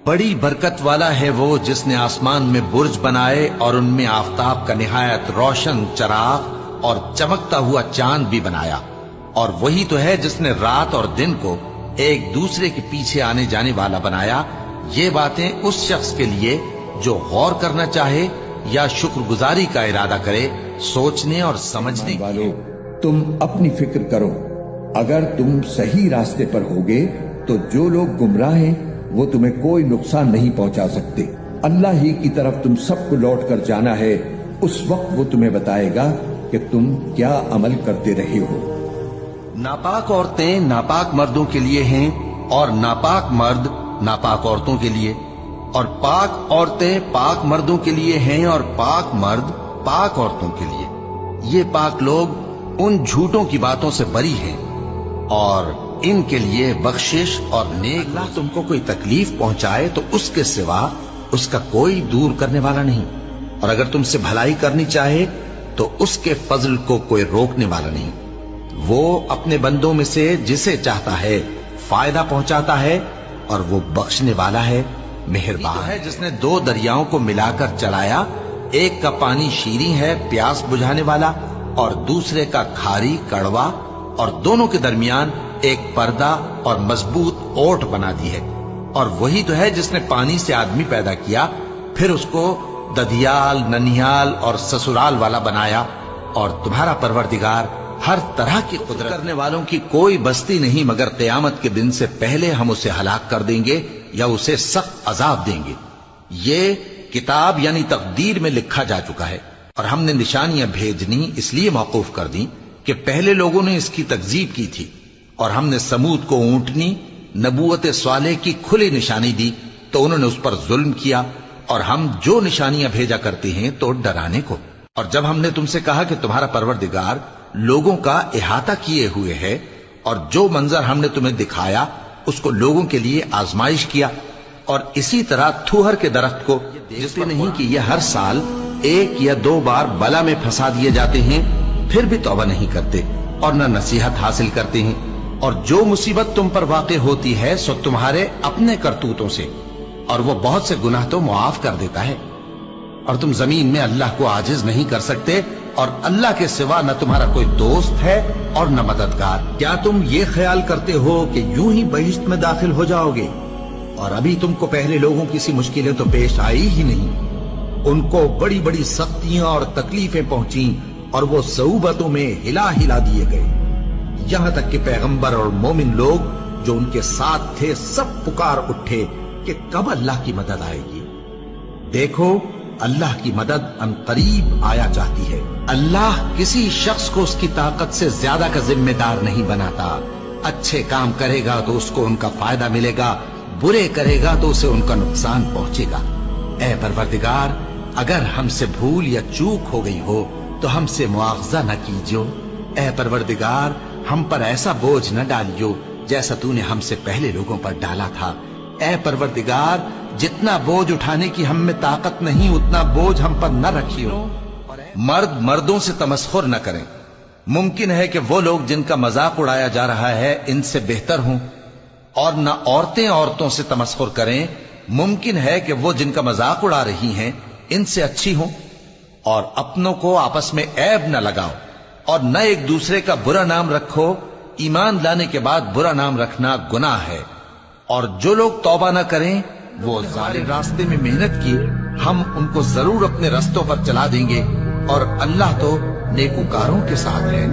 बड़ी बरकत वाला है वो जिसने आसमान में बुर्ज बनाए और उनमें आफताब का निहायत रोशन चराग और चमकता हुआ चांद भी बनाया। और वही तो है जिसने रात और दिन को एक दूसरे के पीछे आने जाने वाला बनाया। ये बातें उस शख्स के लिए जो गौर करना चाहे या शुक्रगुजारी का इरादा करे, सोचने और समझने वालों, तुम अपनी फिक्र करो। अगर तुम सही रास्ते पर होगे तो जो लोग गुमराह हैं वो तुम्हें कोई नुकसान नहीं पहुंचा सकते। अल्लाह ही की तरफ तुम सबको लौट कर जाना है। उस वक्त वो तुम्हें बताएगा कि तुम क्या अमल करते रहे हो। नापाक औरतें नापाक मर्दों के लिए हैं और नापाक मर्द नापाक औरतों के लिए, और पाक औरतें पाक मर्दों के लिए हैं और पाक मर्द पाक औरतों के लिए। ये पाक लोग उन झूठों की बातों से बरी हैं और इनके लिए बख्शिश और नेक। अल्लाह तुमको कोई तकलीफ पहुंचाए तो उसके सिवा उसका कोई दूर करने वाला नहीं, और अगर तुमसे भलाई करनी चाहे तो उसके फजल को कोई रोकने वाला नहीं। वो अपने बंदों में से जिसे चाहता है फायदा पहुंचाता है और वो बख्शने वाला है, मेहरबान है। जिसने दो दरियाओं को मिलाकर चलाया, एक का पानी शीरी है प्यास बुझाने वाला और दूसरे का खारी कड़वा, और दोनों के दरमियान एक पर्दा और मजबूत ओट बना दी है। और वही तो है जिसने पानी से आदमी पैदा किया, फिर उसको ददियाल, ननिहाल और ससुराल वाला बनाया। और तुम्हारा परवरदिगार हर तरह की कुदरत करने वालों की कोई बस्ती नहीं मगर क़यामत के दिन से पहले हम उसे हलाक कर देंगे या उसे सख्त अजाब देंगे। ये किताब यानी तकदीर में लिखा जा चुका है। और हमने निशानियां भेजनी इसलिए मौकूफ कर दी कि पहले लोगों ने इसकी तकजीब की थी, और हमने समूद को ऊंटनी नबूवत स्वालेह की खुली निशानी दी तो उन्होंने उस पर जुल्म किया। और हम जो निशानियां भेजा करते हैं तो डराने को। और जब हमने तुमसे कहा कि तुम्हारा परवरदिगार लोगों का इहाता किए हुए है, और जो मंजर हमने तुम्हें दिखाया उसको लोगों के लिए आजमाइश किया, और इसी तरह थूहर के दरख्त को देखते नहीं कि यह हर साल एक या दो बार बला में फंसा दिए जाते हैं, फिर भी तौबा नहीं करते और न नसीहत हासिल करते हैं। और जो मुसीबत तुम पर वाक़े होती है सो तुम्हारे अपने करतूतों से, और वो बहुत से गुनाह तो मुआफ कर देता है। और तुम जमीन में अल्लाह को आजिज नहीं कर सकते, और अल्लाह के सिवा न तुम्हारा कोई दोस्त है और न मददगार। क्या तुम ये ख्याल करते हो कि यूं ही बहिश्त में दाखिल हो जाओगे, और अभी तुमको पहले लोगों की सी मुश्किलें तो पेश आई ही नहीं। उनको बड़ी बड़ी सख्तियां और तकलीफें पहुंची और वो सऊबतों में हिला हिला दिए गए, यहां तक कि पैगंबर और मोमिन लोग जो उनके साथ थे सब पुकार उठे कि कब अल्लाह की मदद आएगी। देखो, अल्लाह की मदद अनकरीब आया चाहती है। अल्लाह किसी शख्स को उसकी ताकत से ज्यादा का जिम्मेदार नहीं बनाता। अच्छे काम करेगा तो उसको उनका फायदा मिलेगा, बुरे करेगा तो उसे उनका नुकसान पहुंचेगा। ऐ परवरदिगार, अगर हमसे भूल या चूक हो गई हो तो हमसे मुआवजा न कीजियो। ऐ परवरदिगार, हम पर ऐसा बोझ न डालियो जैसा तूने हमसे पहले लोगों पर डाला था। ऐ परवरदिगार, जितना बोझ उठाने की हम में ताकत नहीं उतना बोझ हम पर न रखियो। मर्द मर्दों से तमस्खुर न करें। मुमकिन है कि वो लोग जिनका मजाक उड़ाया जा रहा है इनसे बेहतर हों, और न औरतें औरतों से तमस्खुर करें। मुमकिन है कि वो जिनका मजाक उड़ा रही हैं इनसे अच्छी हों। और अपनों को आपस में ऐब न लगाओ और न एक दूसरे का बुरा नाम रखो। ईमान लाने के बाद बुरा नाम रखना गुनाह है। और जो लोग तौबा न करें वो जालिम रास्ते में मेहनत की, हम उनको जरूर अपने रस्तों पर चला देंगे, और अल्लाह तो नेकूकारों के साथ है।